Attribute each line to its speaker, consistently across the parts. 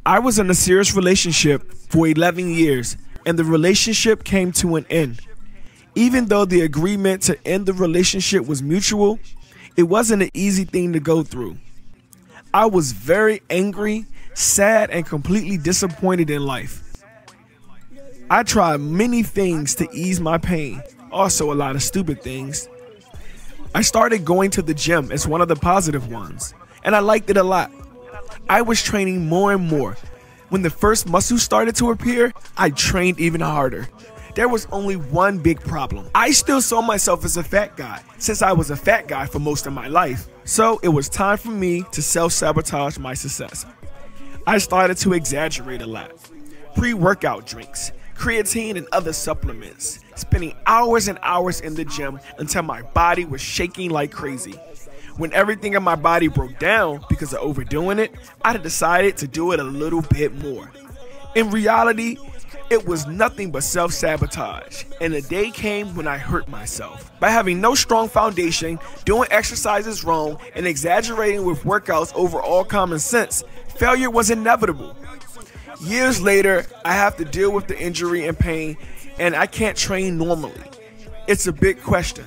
Speaker 1: I was in a serious relationship for 11 years, and the relationship came to an end. Even though the agreement to end the relationship was mutual, it wasn't an easy thing to go through. I was very angry, sad, and completely disappointed in life. I tried many things to ease my pain, also a lot of stupid things. I started going to the gym as one of the positive ones, and I liked it a lot. I was training more and more. When the first muscles started to appear, I trained even harder. There was only one big problem. I still saw myself as a fat guy, since I was a fat guy for most of my life. So it was time for me to self-sabotage my success. I started to exaggerate a lot. Pre-workout drinks, creatine and other supplements, spending hours and hours in the gym until my body was shaking like crazy. When everything in my body broke down because of overdoing it, I decided to do it a little bit more. In reality, it was nothing but self-sabotage, and a day came when I hurt myself. By having no strong foundation, doing exercises wrong, and exaggerating with workouts over all common sense, failure was inevitable. Years later, I have to deal with the injury and pain, and I can't train normally. It's a big question.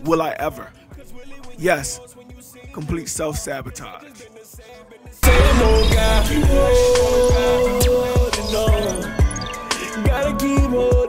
Speaker 1: Will I ever? Yes, complete self-sabotage.
Speaker 2: Same old guy, keep holding on. Gotta keep holding on.